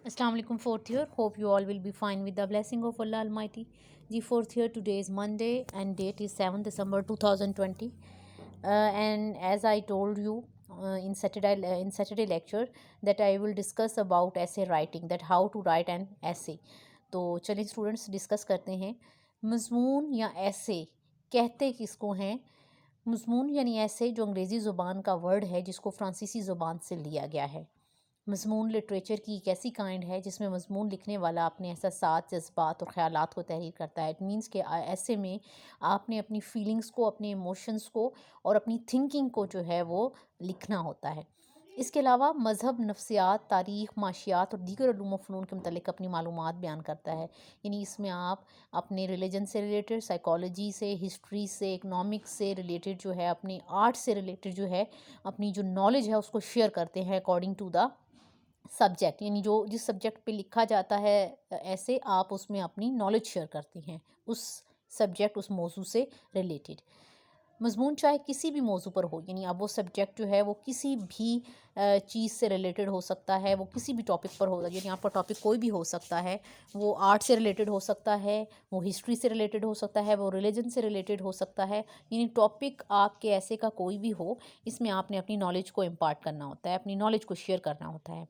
Assalamu alaikum, fourth year. Hope you all will be fine with the blessing of Allah Almighty. The fourth year, today is Monday and date is 7 December 2020. And as I told you in Saturday lecture that I will discuss about essay writing, that how to write an essay. तो चलिए students discuss करते हैं मज़मून या ऐसे कहते किसको हैं। मज़मून यानी ऐसे जो अंग्रेज़ी ज़ुबान का वर्ड है जिसको फ्रांसीसी ज़ुबान से लिया गया है। मज़मून लिटरेचर की एक ऐसी काइंड है जिसमें मज़मून लिखने वाला अपने एहसासात, जज्बात और ख़यालात को तहरीर करता है। इट मीन्स कि ऐसे में आपने अपनी फीलिंग्स को, अपने इमोशंस को और अपनी थिंकिंग को जो है वो लिखना होता है। इसके अलावा मज़हब, नफ्सियात, तारीख़, माशियात और दीगर उलूम व फ़नून के मुतल्लिक़ अपनी मालूमात बयान करता है। यानी इसमें आप अपने रिलीजन से रिलेटेड, साइकोलॉजी से, हिस्ट्री से, इकनॉमिक्स से रिलेटेड जो है, अपनी आर्ट से रिलेटेड जो है, अपनी जो नॉलेज है उसको शेयर करते हैं अकॉर्डिंग टू द सब्जेक्ट। यानी जो जिस सब्जेक्ट पे लिखा जाता है ऐसे आप उसमें अपनी नॉलेज शेयर करती हैं उस सब्जेक्ट, उस मौजू से रिलेटेड। मज़मून चाहे किसी भी मौजू पर हो, यानी अब वो सब्जेक्ट जो है वो किसी भी चीज़ से रिलेटेड हो सकता है, वो किसी भी टॉपिक पर हो, यानी आपका टॉपिक कोई भी हो सकता है। वो आर्ट से रिलेटेड हो सकता है, वो हिस्ट्री से रिलेटेड हो सकता है, वो रिलीजन से रिलेटेड हो सकता है। यानी टॉपिक आपके ऐसे का कोई भी हो, इसमें आपने अपनी नॉलेज को इम्पार्ट करना होता है, अपनी नॉलेज को शेयर करना होता है।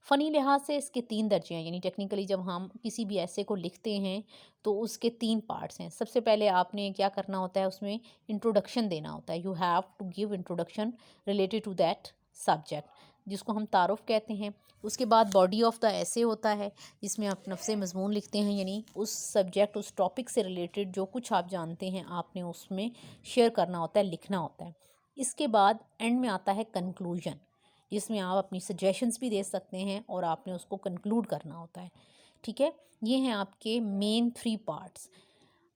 फ़नी लिहाज से इसके 3 दर्जे हैं, यानी टेक्निकली जब हम किसी भी ऐसे को लिखते हैं तो उसके 3 पार्ट्स हैं। सबसे पहले आपने क्या करना होता है, उसमें इंट्रोडक्शन देना होता है। You have to give introduction related to that subject, जिसको हम तारुफ़ कहते हैं। उसके बाद बॉडी ऑफ़ द ऐसे होता है जिसमें आप नफ्से मज़मून लिखते हैं, यानी उस सब्जेक्ट, उस टॉपिक से रिलेटेड जो कुछ आप जानते हैं आपने उसमें शेयर करना होता है, लिखना होता है। इसके बाद एंड में आता है कंक्लूजन, जिसमें आप अपनी सजेशंस भी दे सकते हैं और आपने उसको कंक्लूड करना होता है। ठीक है, ये हैं आपके मेन 3 पार्ट्स।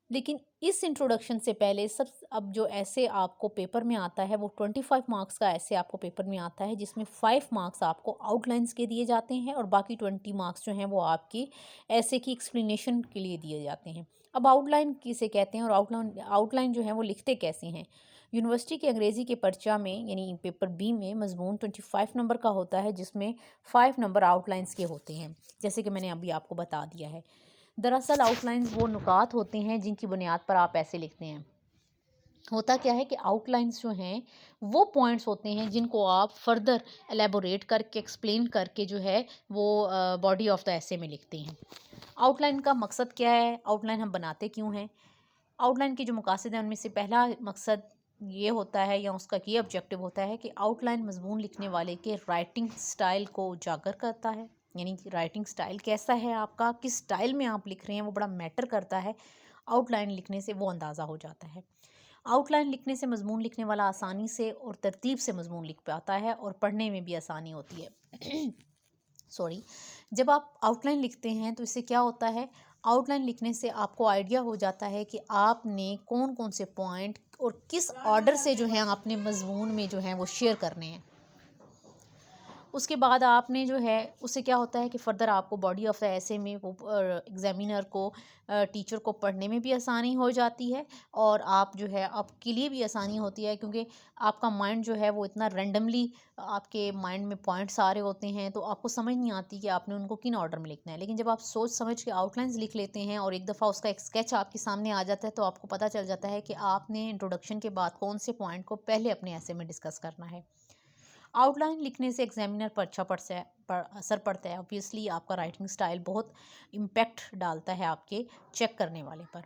लेकिन इस इंट्रोडक्शन से पहले अब जो ऐसे आपको पेपर में आता है वो 25 मार्क्स का ऐसे आपको पेपर में आता है, जिसमें 5 मार्क्स आपको आउटलाइंस के दिए जाते हैं और बाकी 20 मार्क्स जो हैं वो आपकी ऐसे की एक्सप्लेनेशन के लिए दिए जाते हैं। अब आउटलाइन किसे कहते हैं और आउटलाइन जो है वो लिखते कैसे हैं। यूनिवर्सिटी के अंग्रेज़ी के पर्चा में यानी पेपर बी में मज़मून 25 नंबर का होता है, जिसमें 5 नंबर आउटलाइंस के होते हैं, जैसे कि मैंने अभी आपको बता दिया है। दरअसल आउटलाइंस वो नुकात होते हैं जिनकी बुनियाद पर आप ऐसे लिखते हैं। होता क्या है कि आउटलाइंस जो हैं वो पॉइंट्स होते हैं जिनको आप फर्दर एलेबोरेट करके, एक्सप्लेन करके जो है वो बॉडी ऑफ द ऐसे में लिखते हैं। आउटलाइन का मकसद क्या है, आउटलाइन हम बनाते क्यों हैं। आउटलाइन के जो मकासद हैं उनमें से पहला मकसद ये होता है या उसका ये ऑब्जेक्टिव होता है कि आउटलाइन मजमून लिखने वाले के राइटिंग स्टाइल को उजागर करता है। यानी कि राइटिंग स्टाइल कैसा है आपका, किस स्टाइल में आप लिख रहे हैं, वो बड़ा मैटर करता है। आउटलाइन लिखने से वो अंदाज़ा हो जाता है। आउटलाइन लिखने से मजमून लिखने वाला आसानी से और तरतीब से मजमून लिख पाता है और पढ़ने में भी आसानी होती है। सॉरी, जब आप आउटलाइन लिखते हैं तो इससे क्या होता है, आउटलाइन लिखने से आपको आइडिया हो जाता है कि आपने कौन कौन से पॉइंट और किस ऑर्डर से जो है आपने मजमून में जो है वो शेयर करने हैं। उसके बाद आपने जो है उससे क्या होता है कि फ़र्दर आपको बॉडी ऑफ द ऐसे में वो एग्ज़ामिनर को, टीचर को पढ़ने में भी आसानी हो जाती है और आप जो है आपके लिए भी आसानी होती है, क्योंकि आपका माइंड जो है वो इतना रैंडमली आपके माइंड में पॉइंट्स आ रहे होते हैं तो आपको समझ नहीं आती कि आपने उनको किन ऑर्डर में लिखना है। लेकिन जब आप सोच समझ के आउटलाइंस लिख लेते हैं और एक दफ़ा उसका एक स्केच आपके सामने आ जाता है तो आपको पता चल जाता है कि आपने इंट्रोडक्शन के बाद कौन से पॉइंट को पहले अपने ऐसे में डिस्कस करना है। आउटलाइन लिखने से एग्जामिनर पर अच्छा असर पड़ता है। ऑब्वियसली आपका राइटिंग स्टाइल बहुत इम्पैक्ट डालता है आपके चेक करने वाले पर।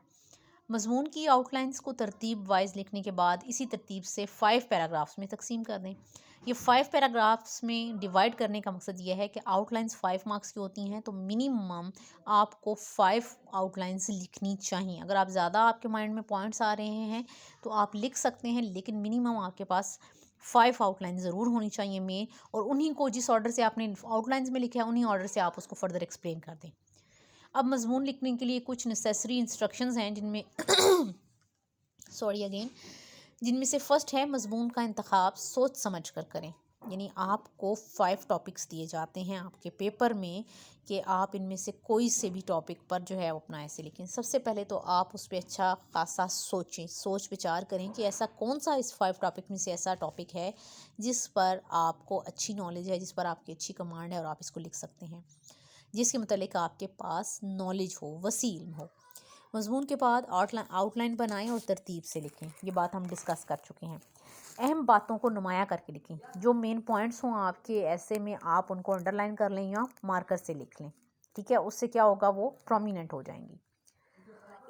मजमून की आउटलाइंस को तरतीब वाइज लिखने के बाद इसी तरतीब से 5 पैराग्राफ्स में तकसीम कर दें। ये 5 पैराग्राफ्स में डिवाइड करने का मकसद ये है कि आउटलाइंस 5 मार्क्स की होती हैं तो मिनिमम आपको 5 आउटलाइंस लिखनी चाहिए। अगर आप ज़्यादा आपके माइंड में पॉइंट्स आ रहे हैं तो आप लिख सकते हैं, लेकिन मिनिमम आपके पास 5 आउटलाइन ज़रूर होनी चाहिए मेन, और उन्हीं को जिस ऑर्डर से आपने आउटलाइंस में लिखा है उन्हीं ऑर्डर से आप उसको फर्दर एक्सप्लेन कर दें। अब मजमून लिखने के लिए कुछ नेसेसरी इंस्ट्रक्शंस हैं जिनमें सॉरी अगेन, जिनमें से फ़र्स्ट है मजमून का इंतखाब सोच समझ कर करें। यानी आपको 5 टॉपिक्स दिए जाते हैं आपके पेपर में कि आप इनमें से कोई से भी टॉपिक पर जो है वो अपना ऐसे लिखें। सबसे पहले तो आप उस पर अच्छा खासा सोचें, सोच विचार करें कि ऐसा कौन सा इस 5 टॉपिक में से ऐसा टॉपिक है जिस पर आपको अच्छी नॉलेज है, जिस पर आपकी अच्छी कमांड है और आप इसको लिख सकते हैं। جس کے متعلق آپ کے پاس نالج ہو، وسیع علم ہو۔ مضمون کے بعد آؤٹ لائن بنائیں اور ترتیب سے لکھیں، یہ بات ہم ڈسکس کر چکے ہیں۔ اہم باتوں کو نمایاں کر کے لکھیں، جو مین پوائنٹس ہوں آپ کے ایسے میں آپ ان کو انڈر لائن کر لیں یا مارکر سے لکھ لیں، ٹھیک ہے، اس سے کیا ہوگا، وہ پرومیننٹ ہو جائیں گی۔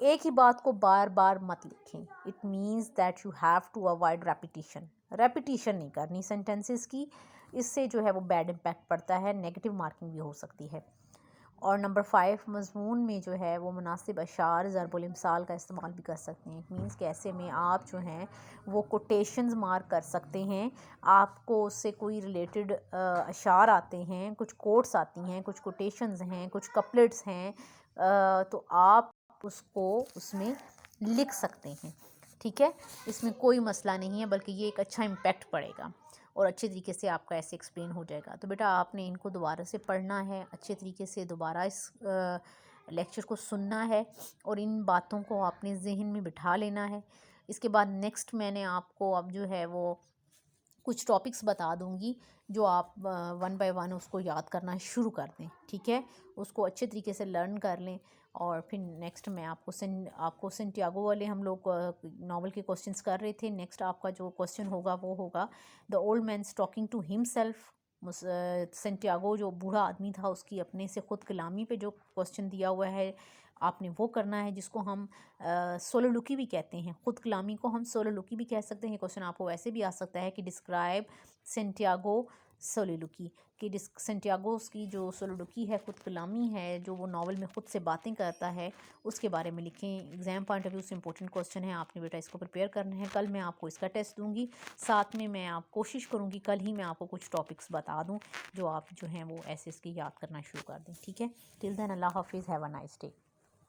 ایک ہی بات کو بار بار مت لکھیں، it means that you have to avoid repetition نہیں کرنی سینٹینسز کی، اس سے جو ہے وہ بیڈ امپیکٹ پڑتا ہے، نیگیٹو مارکنگ بھی ہو سکتی ہے۔ اور نمبر 5، مضمون میں جو ہے وہ مناسب اشعار، ضرب الامثال کا استعمال بھی کر سکتے ہیں۔ اٹ مینس کہ ایسے میں آپ جو ہیں وہ کوٹیشنز مارک کر سکتے ہیں، آپ کو اس سے کوئی ریلیٹڈ اشعار آتے ہیں، کچھ کوٹس آتی ہیں، کچھ کوٹیشنز ہیں، کچھ کپلٹس ہیں، تو آپ اس کو اس میں لکھ سکتے ہیں، ٹھیک ہے، اس میں کوئی مسئلہ نہیں ہے، بلکہ یہ ایک اچھا امپیکٹ پڑے گا اور اچھے طریقے سے آپ کا ایسے ایکسپلین ہو جائے گا۔ تو بیٹا آپ نے ان کو دوبارہ سے پڑھنا ہے، اچھے طریقے سے دوبارہ اس لیکچر کو سننا ہے اور ان باتوں کو آپ نے ذہن میں بٹھا لینا ہے۔ اس کے بعد نیکسٹ میں نے آپ کو اب جو ہے وہ کچھ ٹاپکس بتا دوں گی جو آپ 1 بائی 1 اس کو یاد کرنا شروع کر دیں، ٹھیک ہے، اس کو اچھے طریقے سے لرن کر لیں، اور پھر نیکسٹ میں آپ کو سینٹیاگو والے ہم لوگ ناول کے کوسچنس کر رہے تھے، نیکسٹ آپ کا جو کوسچن ہوگا وہ ہوگا the old man's talking to himself, Santiago جو بوڑھا آدمی تھا اس کی اپنے سے خود کلامی پہ جو کوسچن دیا ہوا ہے آپ نے وہ کرنا ہے، جس کو ہم سولولوکی بھی کہتے ہیں، خود کلامی کو ہم سولولوکی بھی کہہ سکتے ہیں۔ کوسچن آپ کو ویسے بھی آ سکتا ہے کہ ڈسکرائب سینٹیاگو سولولوکی، کہ سینٹیاگوز کی جو سولولوکی ہے، خود کلامی ہے، جو وہ ناول میں خود سے باتیں کرتا ہے، اس کے بارے میں لکھیں۔ ایگزام پوائنٹ آف ویو سے امپورٹنٹ کوسچن ہے، آپ نے بیٹا اس کو پریپیئر کرنا ہے۔ کل میں آپ کو اس کا ٹیسٹ دوں گی، ساتھ میں آپ کوشش کروں گی کل ہی میں آپ کو کچھ ٹاپکس بتا دوں جو آپ جو ہیں وہ ایسے اس کی یاد کرنا شروع کر دیں، ٹھیک ہے۔ ٹل دین اللہ حافظ، ہیو اے نائس ڈے۔